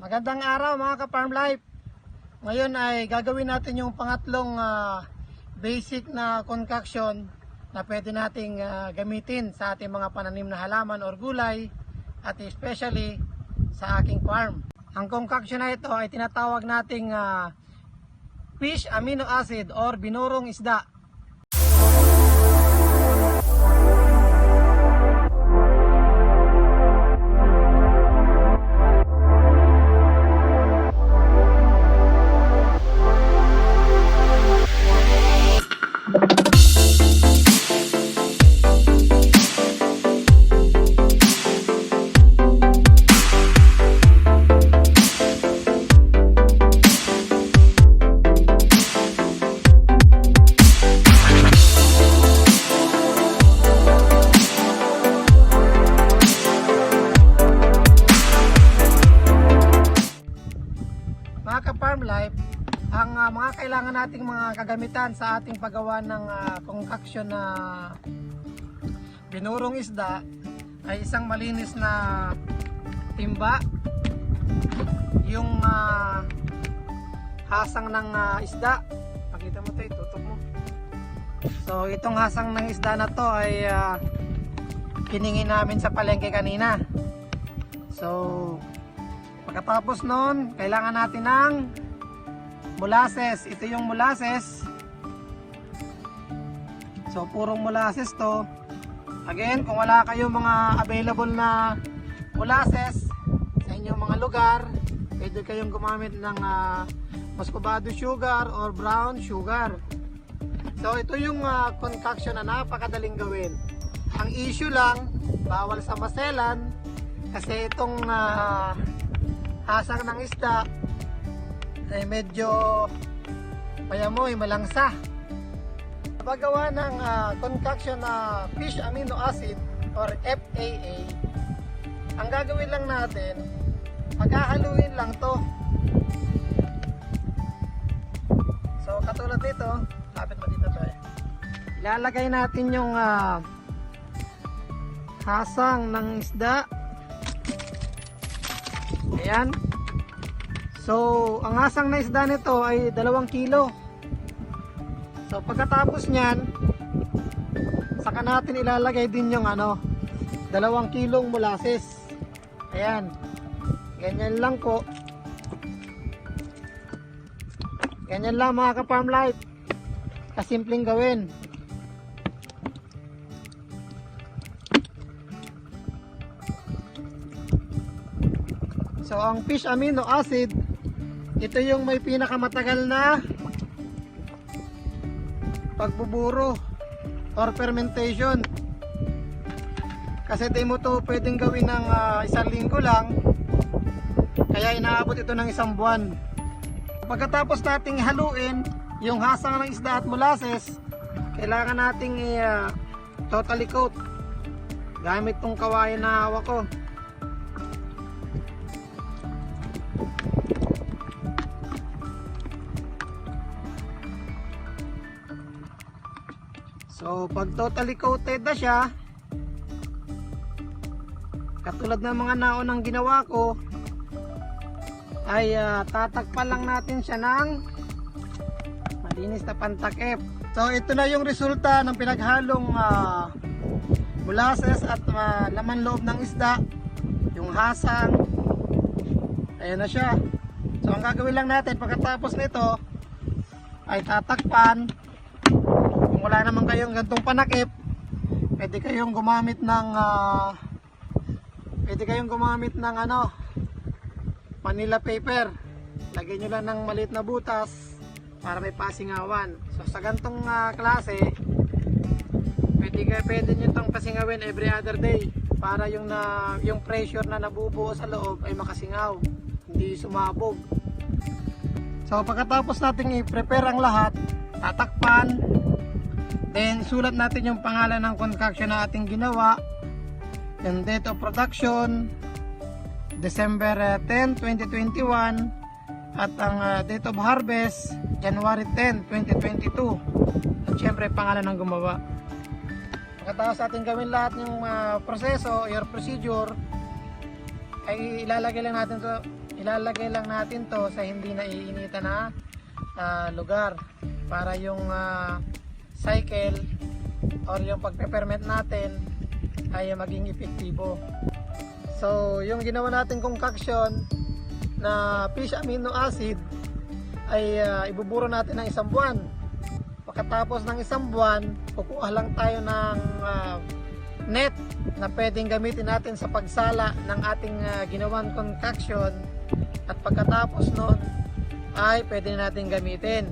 Magandang araw mga ka-farm life. Ngayon ay gagawin natin yung pangatlong basic na concoction na pwede nating gamitin sa ating mga pananim na halaman or gulay at especially sa aking farm. Ang concoction na ito ay tinatawag nating fish amino acid or binurong isda. Mga ka-farm life, ang mga kailangan nating mga kagamitan sa ating paggawa ng concoction na binurong isda ay isang malinis na timba, yung hasang ng isda. Pakita mo ito, itutok mo. So itong hasang ng isda na to ay hiningi namin sa palengke kanina. So pagkatapos nun, kailangan natin ng molasses. Ito yung molasses. So, purong molasses to. Again, kung wala kayong mga available na molasses sa inyong mga lugar, pwede kayong gumamit ng muscovado sugar or brown sugar. So, ito yung concoction na napakadaling gawin. Ang issue lang, bawal sa maselan kasi itong hasang ng isda ay medyo payamoy, malangsa. Paggawa ng concoction na fish amino acid or FAA, ang gagawin lang natin, paghahaluin lang to. So katulad dito, lapit mo dito to ilalagay natin yung hasang ng isda. Ayan. So, ang hasang na isda nito ay 2 kilo. So, pagkatapos niyan, saka natin ilalagay din yung 2 kilong molasses. Ayan. Ganyan lang po. Ganyan lang mga ka-farm life. Kasimpleng gawin. So ang fish amino acid, ito yung may pinakamatagal na pagbuburo or fermentation. Kasi di mo to pwedeng gawin ng 1 linggo lang, kaya inaabot ito ng 1 buwan. Pagkatapos nating haluin yung hasang ng isda at molasses, kailangan nating totally coat gamit tong kawayan na hawak ko. So pag totally coated na siya, katulad ng mga naunang ginawa ko, ay tatakpan lang natin siya ng malinis na pantakip. So ito na yung resulta ng pinaghalong molasses at laman loob ng isda, yung hasang. Ayan na siya. So ang gagawin lang natin pagkatapos nito ay tatakpan. Kung wala naman kayong gantong panakip, pwede kayong gumamit ng Manila paper. Lagyan nyo lang ng maliit na butas para may pasingawan. So sa gantong klase, pwede nyo itong pasingawin every other day para yung pressure na nabubuo sa loob ay makasingaw, hindi sumabog. So pagkatapos nating i-prepare ang lahat, tatakpan. Then sulat natin yung pangalan ng concoction na ating ginawa, yung date of production, December 10, 2021, at ang date of harvest, January 10, 2022. At syempre pangalan ng gumawa. Pagkatapos ating gawin lahat ng proseso or procedure, ay ilalagay lang natin to ilalagay lang natin to sa hindi naiinitan na lugar para yung cycle or yung pagpe-ferment natin ay maging epektibo. So yung ginawa natin concoction na fish amino acid ay ibuburo natin ng 1 buwan. Pagkatapos ng 1 buwan, kukuha lang tayo ng net na pwedeng gamitin natin sa pagsala ng ating ginawang concoction, at pagkatapos nun ay pwede natin gamitin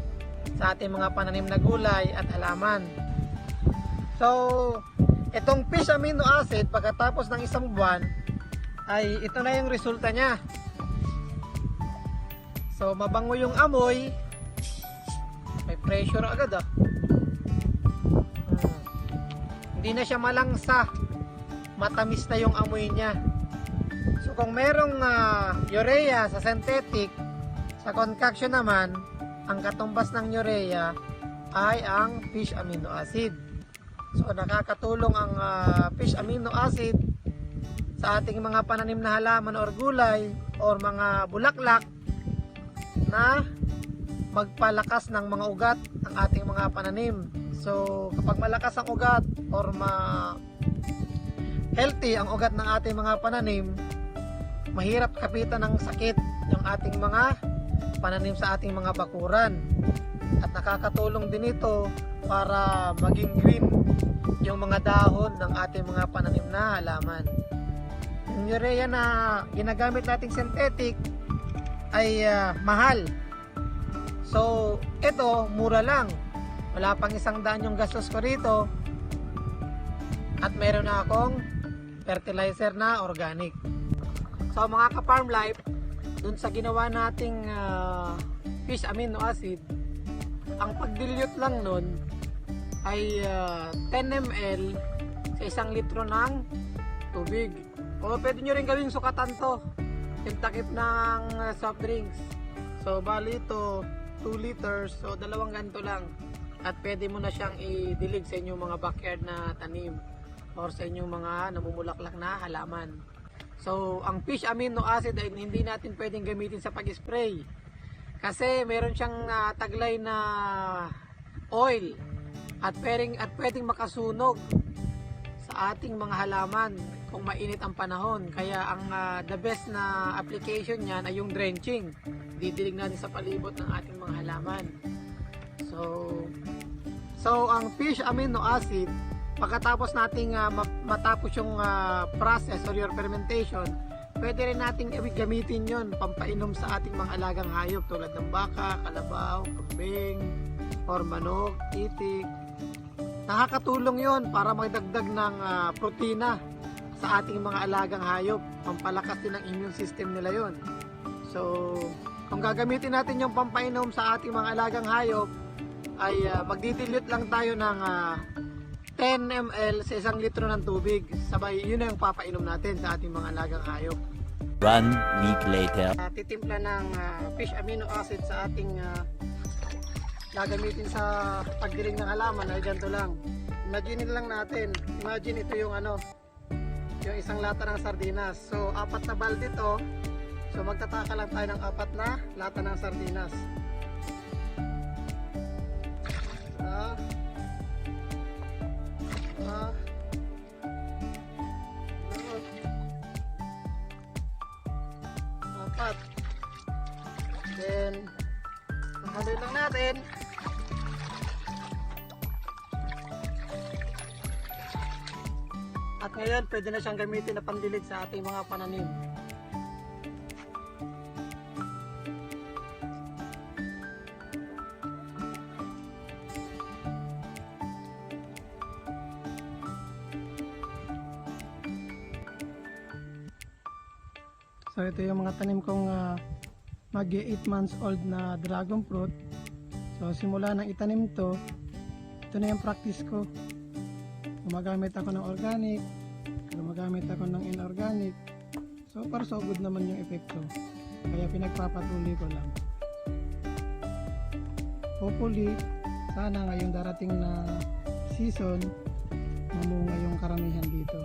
sa ating mga pananim na gulay at halaman. So itong fish amino acid pagkatapos ng 1 buwan ay ito na yung resulta nya. So mabango yung amoy, may pressure agad Hindi na siya malangsa, matamis na yung amoy niya. So kung merong urea sa synthetic, sa concoction naman, ang katumbas ng urea ay ang fish amino acid. So nakakatulong ang fish amino acid sa ating mga pananim na halaman or gulay or mga bulaklak na magpalakas ng mga ugat ng ating mga pananim. So kapag malakas ang ugat or healthy ang ugat ng ating mga pananim, mahirap kapitan ng sakit yung ating mga pananim sa ating mga bakuran. At nakakatulong din ito para maging green yung mga dahon ng ating mga pananim na halaman. Yung urea na ginagamit nating synthetic ay mahal. So ito mura lang, wala pang 100 yung gastos ko rito, at meron na akong fertilizer na organic. So mga ka-farm life, dun sa ginawa nating fish amino acid, ang pag-dilute lang nun ay 10 ml sa 1 litro ng tubig. O pwede nyo rin gawing sukatan to, yung takip ng soft drinks. So bali ito 2 liters, so 2 ganito lang. At pwede mo na siyang i-dilig sa inyong mga backyard na tanim or sa inyong mga namumulaklak na halaman. So ang fish amino acid ay hindi natin pwedeng gamitin sa pag-spray kasi meron siyang taglay na oil at pwedeng makasunog sa ating mga halaman kung mainit ang panahon. Kaya ang the best na application niyan ay yung drenching. Didilig natin sa palibot ng ating mga halaman. So ang fish amino acid, pagkatapos nating matapos yung process or your fermentation, pwede rin nating gamitin yon pampainom sa ating mga alagang hayop tulad ng baka, kalabaw, kambing, or manok, itik. Nakakatulong yon para magdagdag ng protina sa ating mga alagang hayop. Pampalakas din ang immune system nila yon. So kung gagamitin natin yung pampainom sa ating mga alagang hayop, ay magdidilute lang tayo ng 10 ml sa 1 litro ng tubig. Sabay yun na yung papainom natin sa ating mga alagang hayop. 1 week later. Titimpla ng fish amino acid sa ating gagamitin sa pagdilig ng halaman ay ganito lang. Imagine lang natin, imagine ito yung yung 1 lata ng sardinas. So 4 na balde to. So magtataka lang tayo ng 4 na lata ng sardinas. Apat. Then haloy lang natin. At ngayon pwede na siyang gamitin na pandilig sa ating mga pananim. So ito yung mga tanim kong mag 8 months old na dragon fruit. So simula nang itanim to, ito na yung practice ko. Gumagamit ako ng organic, gumagamit ako ng inorganic. So far so good naman yung epekto. Kaya pinagpapatuloy ko lang. Hopefully, sana ngayong darating na season, mamunga yung karamihan dito.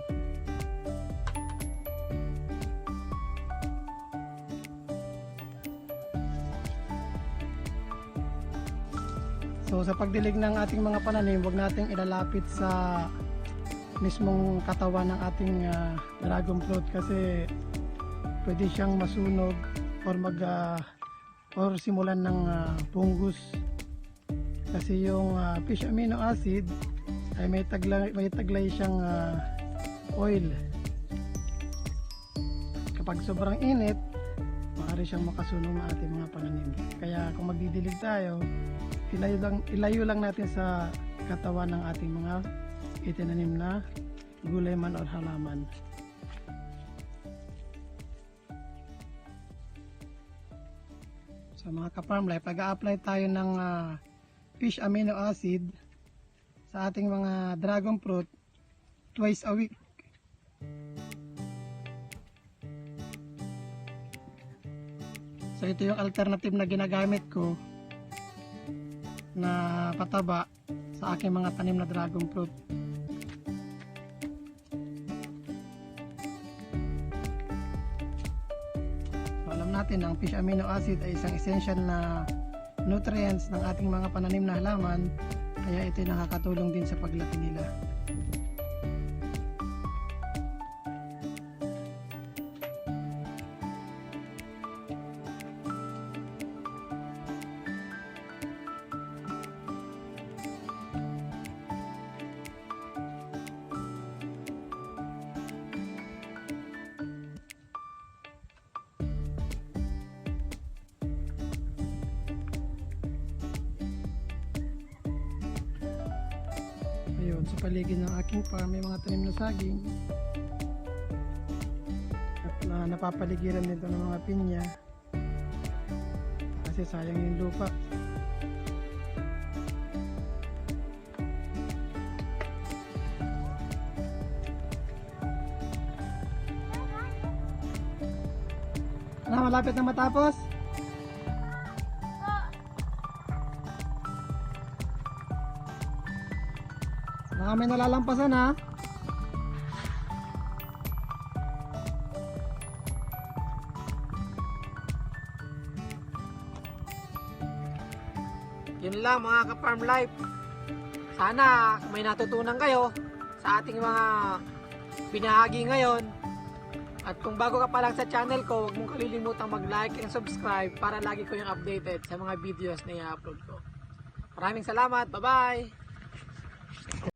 So sa pagdilig ng ating mga pananim, huwag nating ilalapit sa mismong katawan ng ating dragon fruit kasi pwede siyang masunog or simulan ng fungus. Kasi yung fish amino acid ay may taglay siyang oil. Kapag sobrang init, maaari siyang makasunog ng ating mga pananim. Kaya kung magdidilig tayo, ilayo lang natin sa katawan ng ating mga itinanim na gulay man o halaman. So mga ka-farm life, nag-a-apply tayo ng fish amino acid sa ating mga dragon fruit twice a week. So ito yung alternative na ginagamit ko na pataba sa aking mga tanim na dragon fruit. So, alam natin ang fish amino acid ay isang essential na nutrients ng ating mga pananim na halaman, kaya ito nakakatulong din sa paglaki nila. Ayun, sa paligid ng aking farm may mga tanim na saging at napapaligiran nito ng mga pinya kasi sayang yung lupa. Malapit na matapos. Baka may nalalampasan ha. Yun lang mga ka-farm life. Sana may natutunan kayo sa ating mga binahagi ngayon. At kung bago ka pa lang sa channel ko, huwag mong kalilimutang mag-like and subscribe para lagi ko yung updated sa mga videos na i-upload ko. Maraming salamat. Bye-bye!